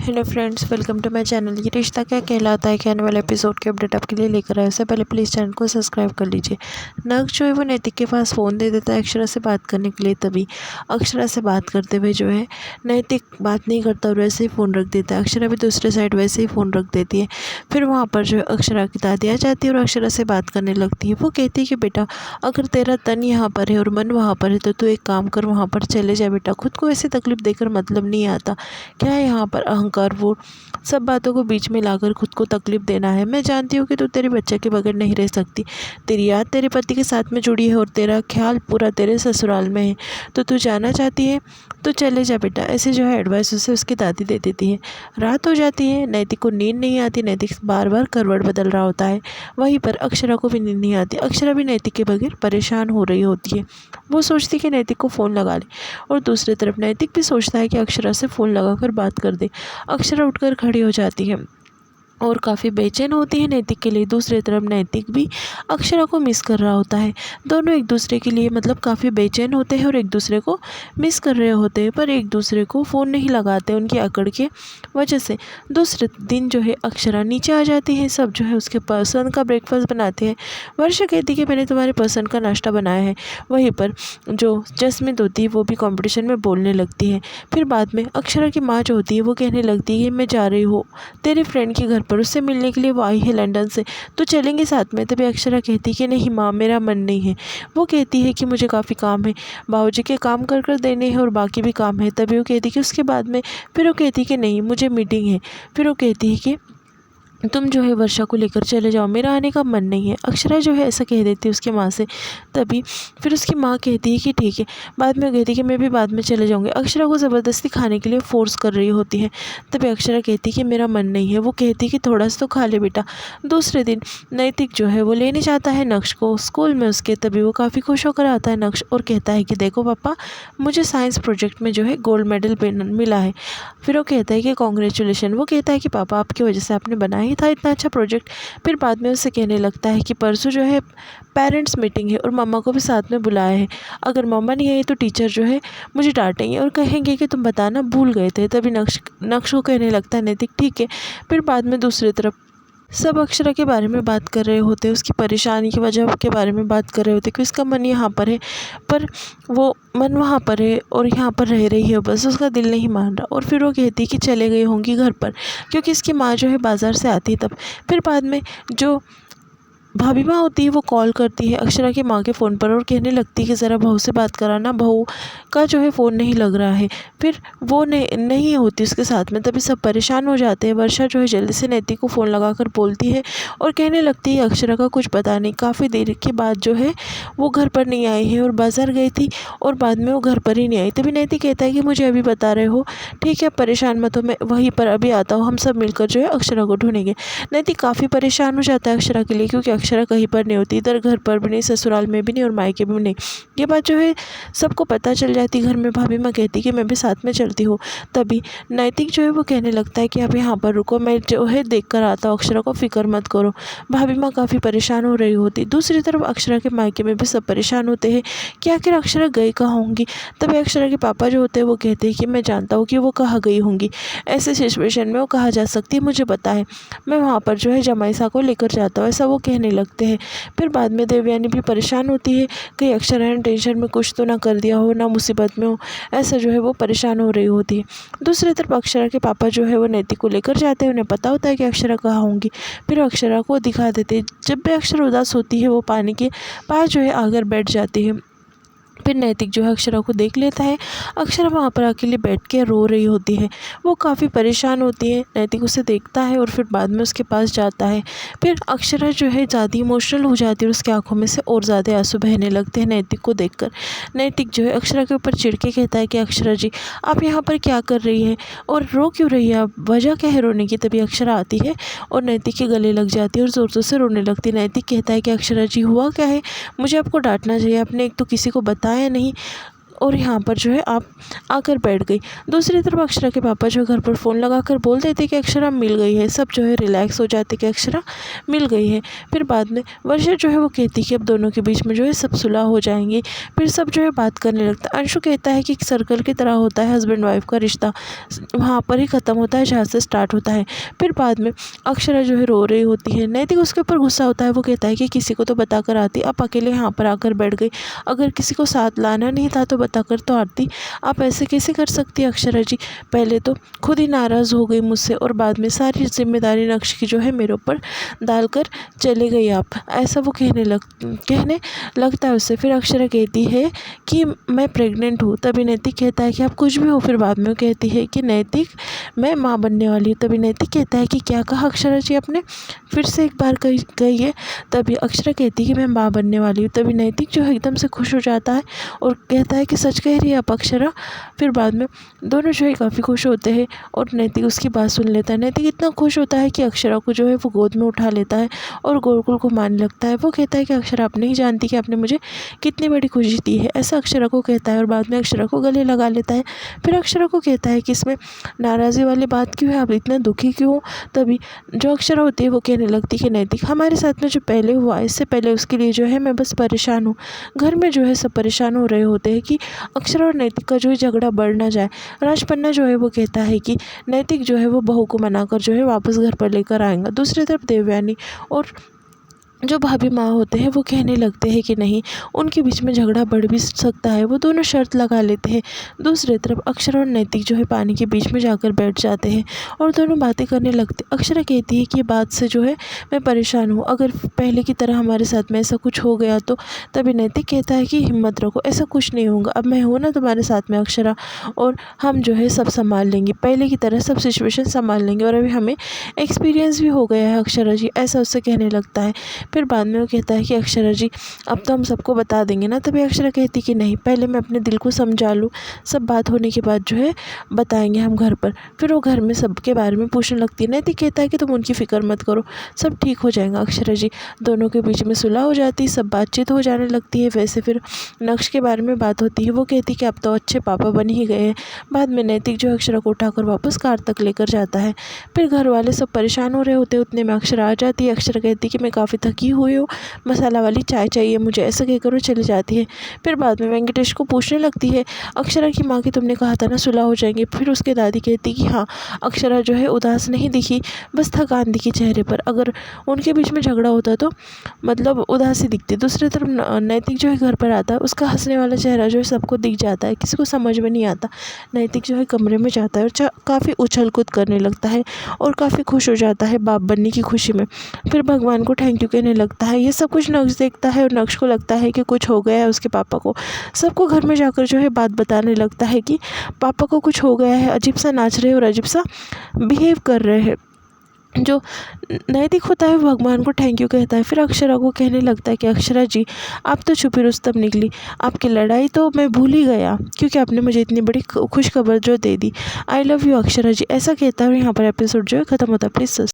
Hello friends, welcome to my channel. ये रिश्ता क्या कहलाता है के आने वाले एपिसोड के अपडेट आपके लिए लेकर आए। उससे पहले प्लीज़ चैनल को सब्सक्राइब कर लीजिए। नक्श जो है वो नैतिक के पास फ़ोन दे देता है अक्षरा से बात करने के लिए। तभी अक्षरा से बात करते हुए जो है नैतिक बात नहीं करता और वैसे ही फ़ोन रख देता है। अक्षरा भी दूसरे साइड वैसे ही फ़ोन रख देती है। फिर वहाँ पर जो है अक्षरा की दादी आ जाती है और अक्षरा से बात करने लगती है। वो कहती है कि बेटा, अगर तेरा तन यहाँ पर है और मन वहाँ पर है तो तू एक काम कर, वहाँ पर चले जा बेटा। खुद को ऐसी तकलीफ़ देकर मतलब नहीं आता। क्या है यहाँ पर अहंकार, वो सब बातों को बीच में लाकर खुद को तकलीफ़ देना है। मैं जानती हूँ कि तू तेरे बच्चे के बगैर नहीं रह सकती। तेरी याद तेरे पति के साथ में जुड़ी है और तेरा ख्याल पूरा तेरे ससुराल में है। तो तू जाना चाहती है तो चले जा बेटा। ऐसे जो है एडवाइस उसे उसकी दादी दे देती है। रात हो जाती है, नैतिक को नींद नहीं आती। नैतिक बार बार करवट बदल रहा होता है। वहीं पर अक्षरा को भी नींद नहीं आती। अक्षरा भी नैतिक के बगैर परेशान हो रही होती है। वो सोचती है कि नैतिक को फ़ोन लगा ले और दूसरी तरफ नैतिक भी सोचता है कि अक्षरा से फ़ोन लगाकर बात कर दे। अक्षरा उठकर खड़ी हो जाती है और काफ़ी बेचैन होती है नैतिक के लिए। दूसरी तरफ नैतिक भी अक्षरा को मिस कर रहा होता है। दोनों एक दूसरे के लिए मतलब काफ़ी बेचैन होते हैं और एक दूसरे को मिस कर रहे होते हैं, पर एक दूसरे को फ़ोन नहीं लगाते उनकी अकड़ के वजह से। दूसरे दिन जो है अक्षरा नीचे आ जाती है। सब जो है उसके पसंद का ब्रेकफास्ट बनाते हैं। वर्षा कहती है कि मैंने तुम्हारे पसंद का नाश्ता बनाया है। वहीं पर जो जसमीत होती है वो भी कंपटीशन में बोलने लगती है। फिर बाद में अक्षरा की माँ जो होती है वो कहने लगती है, मैं जा रही हूँ तेरे फ्रेंड के घर पर, उससे मिलने के लिए। वो आई है लंदन से, तो चलेंगे साथ में। तभी अक्षरा कहती है कि नहीं माँ, मेरा मन नहीं है। वो कहती है कि मुझे काफ़ी काम है, बाबूजी के काम कर कर देने हैं और बाकी भी काम है। तभी वो कहती है कि उसके बाद में, फिर वो कहती है कि नहीं मुझे मीटिंग है। फिर वो कहती है कि तुम जो है वर्षा को लेकर चले जाओ, मेरा आने का मन नहीं है। अक्षरा जो है ऐसा कह देती है उसकी माँ से। तभी फिर उसकी माँ कहती है कि ठीक है। बाद में कहती है कि मैं भी बाद में चले जाऊँगी। अक्षरा को ज़बरदस्ती खाने के लिए फ़ोर्स कर रही होती है। तभी अक्षरा कहती है कि मेरा मन नहीं है। वो कहती है कि थोड़ा सा तो खा ले बेटा। दूसरे दिन नैतिक जो है वो लेने जाता है नक्श को स्कूल में उसके। तभी वो काफ़ी खुश होकर आता है नक्श और कहता है कि देखो पापा, मुझे साइंस प्रोजेक्ट में जो है गोल्ड मेडल मिला है। फिर वो कहता है कि कॉन्ग्रेचुलेशन। वो कहता है कि पापा, आपकी वजह से आपने बनाया ही था इतना अच्छा प्रोजेक्ट। फिर बाद में उससे कहने लगता है कि परसों जो है पेरेंट्स मीटिंग है और मम्मा को भी साथ में बुलाया है। अगर मम्मा नहीं आई तो टीचर जो है मुझे डांटेंगे और कहेंगे कि तुम बताना भूल गए थे। तभी नक्श को कहने लगता है नैतिक ठीक है। फिर बाद में दूसरी तरफ सब अक्षरा के बारे में बात कर रहे होते हैं, उसकी परेशानी की वजह के बारे में बात कर रहे होते कि उसका मन यहाँ पर है, पर वो मन वहाँ पर है और यहाँ पर रह रही है, बस उसका दिल नहीं मान रहा। और फिर वो कहती है कि चले गई होंगी घर पर, क्योंकि इसकी माँ जो है बाज़ार से आती है तब। फिर बाद में जो भाभी माँ होती है वो कॉल करती है अक्षरा की माँ के फ़ोन पर और कहने लगती है कि ज़रा बहू से बात कराना, बहू का जो है फ़ोन नहीं लग रहा है। फिर वो नहीं होती उसके साथ में। तभी सब परेशान हो जाते हैं। वर्षा जो है जल्दी से नैतिक को फ़ोन लगाकर बोलती है और कहने लगती है अक्षरा का कुछ पता नहीं, काफ़ी देर के बाद जो है वो घर पर नहीं आई है और बाज़ार गई थी और बाद में वो घर पर ही नहीं आई। तभी नैतिक कहता है कि मुझे अभी बता रहे हो, ठीक है परेशान मत हो, मैं वहीं पर अभी आता हूँ, हम सब मिलकर जो है अक्षरा को ढूंढेंगे। नैतिक काफ़ी परेशान हो जाता है अक्षरा के लिए, क्योंकि अक्षरा कहीं पर नहीं होती, इधर घर पर भी नहीं, ससुराल में भी नहीं और मायके में भी नहीं। ये बात जो है सबको पता चल जाती घर में। भाभी माँ कहती कि मैं भी साथ में चलती हूँ। तभी नैतिक जो है वो कहने लगता है कि आप यहाँ पर रुको, मैं जो है देख कर आता हूँ अक्षरा को, फिक्र मत करो। भाभी माँ काफ़ी परेशान हो रही होती। दूसरी तरफ अक्षरा के मायके में भी सब परेशान होते हैं कि आखिर अक्षरा गई कहाँ होंगी। तभी अक्षरा के पापा जो होते हैं वो कहते हैं कि मैं जानता हूँ कि वो कहाँ गई होंगी, ऐसे सिचुएशन में वो कहाँ जा सकती है, मुझे पता है, मैं वहाँ पर जो है जमाईसा को लेकर जाता हूँ, ऐसा वो कहने लगते हैं। फिर बाद में देवयानी भी परेशान होती है, कहीं अक्षरा ने टेंशन में कुछ तो ना कर दिया हो, ना मुसीबत में हो, ऐसा जो है वो परेशान हो रही होती है। दूसरी तरफ अक्षरा के पापा जो है वो नैतिक को लेकर जाते हैं। उन्हें पता होता है कि अक्षरा कहाँ होंगी। फिर अक्षरा को दिखा देते हैं। जब भी अक्षरा उदास होती है वो पानी के पास जो है आकर बैठ जाती है। फिर नैतिक जो है अक्षरा को देख लेता है। अक्षरा वहाँ पर अकेले बैठ के रो रही होती है, वो काफ़ी परेशान होती है। नैतिक उसे देखता है और फिर बाद में उसके पास जाता है। फिर अक्षरा जो है ज़्यादा इमोशनल हो जाती है और उसकी आंखों में से और ज़्यादा आंसू बहने लगते हैं नैतिक को देखकर। नैतिक जो है अक्षरा के ऊपर चिढ़ के कहता है कि अक्षरा जी, आप यहाँ पर क्या कर रही हैं और रो क्यों रही है आप, वजह क्या है रोने की। तभी अक्षरा आती है और नैतिक के गले लग जाती है और ज़ोर ज़ोर से रोने लगती है। नैतिक कहता है कि अक्षरा जी हुआ क्या है, मुझे आपको डांटना चाहिए, आपने एक तो किसी को बताया नहीं, और यहाँ पर जो है आप आकर बैठ गई। दूसरी तरफ अक्षरा के पापा जो घर पर फ़ोन लगाकर बोल देते कि अक्षरा मिल गई है। सब जो है रिलैक्स हो जाते कि अक्षरा मिल गई है। फिर बाद में वर्षा जो है वो कहती कि अब दोनों के बीच में जो है सब सुलह हो जाएंगी। फिर सब जो है बात करने लगता है। अंशु कहता है कि एक सर्कल की तरह होता है हस्बैंड वाइफ का रिश्ता, वहाँ पर ही ख़त्म होता है जहाँ से स्टार्ट होता है। फिर बाद में अक्षरा जो है रो रही होती है। नैतिक उसके ऊपर गुस्सा होता है। वो कहता है कि किसी को तो बता कर आती, आप अकेले यहाँ पर आकर बैठ गई। अगर किसी को साथ लाना नहीं था तो बता कर तो आती, आप ऐसे कैसे कर सकती अक्षरा जी। पहले तो खुद ही नाराज़ हो गई मुझसे और बाद में सारी जिम्मेदारी नक्श की जो है मेरे ऊपर डालकर चले गई आप, ऐसा वो कहने लगता है उससे। फिर अक्षरा कहती है कि मैं प्रेग्नेंट हूँ। तभी नैतिक कहता है कि आप कुछ भी हो। फिर बाद में वो कहती है कि नैतिक मैं माँ बनने वाली हूँ। तभी नैतिक कहता है कि क्या कहा अक्षरा जी आपने, फिर से एक बार कहिए। तभी अक्षरा कहती है कि मैं माँ बनने वाली हूँ। तभी नैतिक जो है एकदम से खुश हो जाता है और कहता है कि सच कह रही है आप अक्षरा। फिर बाद में दोनों जो है काफ़ी खुश होते हैं और नैतिक उसकी बात सुन लेता है। नैतिक इतना खुश होता है कि अक्षरा को जो है वो गोद में उठा लेता है और गोकुल को मानने लगता है। वो कहता है कि अक्षरा आप नहीं जानती कि आपने मुझे कितनी बड़ी खुशी दी है, ऐसा अक्षरा को कहता है और बाद में अक्षरा को गले लगा लेता है। फिर अक्षरा को कहता है कि इसमें नाराज़ी वाली बात क्यों है, आप इतना दुखी क्यों हो। तभी जो अक्षरा होती है वो कहने लगती है कि नैतिक हमारे साथ में जो पहले हुआ, इससे पहले उसके लिए जो है मैं बस परेशान हूँ। घर में जो है सब परेशान हो रहे होते हैं कि अक्षरा और नैतिक का जो है झगड़ा बढ़ ना जाए। राजपन्ना जो है वो कहता है कि नैतिक जो है वो बहू को मनाकर जो है वापस घर पर लेकर आएगा। दूसरी तरफ देवयानी और जो भाभी माँ होते हैं वो कहने लगते हैं कि नहीं, उनके बीच में झगड़ा बढ़ भी सकता है। वो दोनों शर्त लगा लेते हैं। दूसरी तरफ अक्षरा और नैतिक जो है पानी के बीच में जाकर बैठ जाते हैं और दोनों बातें करने लगते। अक्षरा कहती है कि बात से जो है मैं परेशान हूँ, अगर पहले की तरह हमारे साथ में ऐसा कुछ हो गया तो। तभी नैतिक कहता है कि हिम्मत रखो, ऐसा कुछ नहीं होगा, अब मैं हूँ ना तुम्हारे साथ में अक्षरा, और हम जो है सब संभाल लेंगे, पहले की तरह सब सिचुएशन संभाल लेंगे और अभी हमें एक्सपीरियंस भी हो गया है अक्षरा जी, ऐसा उससे कहने लगता है। फिर बाद में वो कहता है कि अक्षरा जी अब तो हम सबको बता देंगे ना। तभी अक्षरा कहती कि नहीं, पहले मैं अपने दिल को समझा लूँ, सब बात होने के बाद जो है बताएंगे हम घर पर। फिर वो घर में सबके बारे में पूछने लगती है। नैतिक कहता है कि तुम उनकी फ़िक्र मत करो, सब ठीक हो जाएगा अक्षरा जी। दोनों के बीच में सुलह हो जाती, सब बातचीत हो जाने लगती है। वैसे फिर नक्श के बारे में बात होती है। वो कहती कि अब तो अच्छे पापा बन ही गए हैं। बाद में नैतिक जो अक्षरा को उठाकर वापस कार तक लेकर जाता है। फिर घर वाले सब परेशान हो रहे होते, उतने में अक्षरा आ जाती है। अक्षरा कहती कि मैं काफ़ी थकी हुई हूँ, मसाला वाली चाय चाहिए मुझे, ऐसा कहकर वो चली जाती है। फिर बाद में वेंकटेश को पूछने लगती है अक्षरा की माँ की तुमने कहा था ना सुलह हो जाएंगे। फिर उसके दादी कहती कि हाँ, अक्षरा जो है उदास नहीं दिखी, बस थकान दिखी चेहरे पर, अगर उनके बीच में झगड़ा होता तो मतलब उदासी दिखती। दूसरी तरफ नैतिक जो है घर पर आता है, उसका हंसने वाला चेहरा जो है सबको दिख जाता है, किसी को समझ में नहीं आता। नैतिक जो है कमरे में जाता है और काफ़ी उछल कूद करने लगता है और काफ़ी खुश हो जाता है बाप बनने की खुशी में। फिर भगवान को थैंक यू कहने लगता है। ये सब कुछ नक्श देखता है और नक्श को लगता है कि कुछ हो गया है उसके पापा को। सबको घर में जाकर जो है बात बताने लगता है कि पापा को कुछ हो गया है, अजीब सा नाच रहे और अजीब सा बिहेव कर रहे हैं। जो नैतिक होता है वो भगवान को थैंक यू कहता है। फिर अक्षरा को कहने लगता है कि अक्षरा जी आप तो छुपी रुस्तम निकली, आपकी लड़ाई तो मैं भूल ही गया क्योंकि आपने मुझे इतनी बड़ी खुश खबर जो दे दी। आई लव यू अक्षरा जी, ऐसा कहता है और यहाँ पर एपिसोड जो है ख़त्म होता है। प्लीज़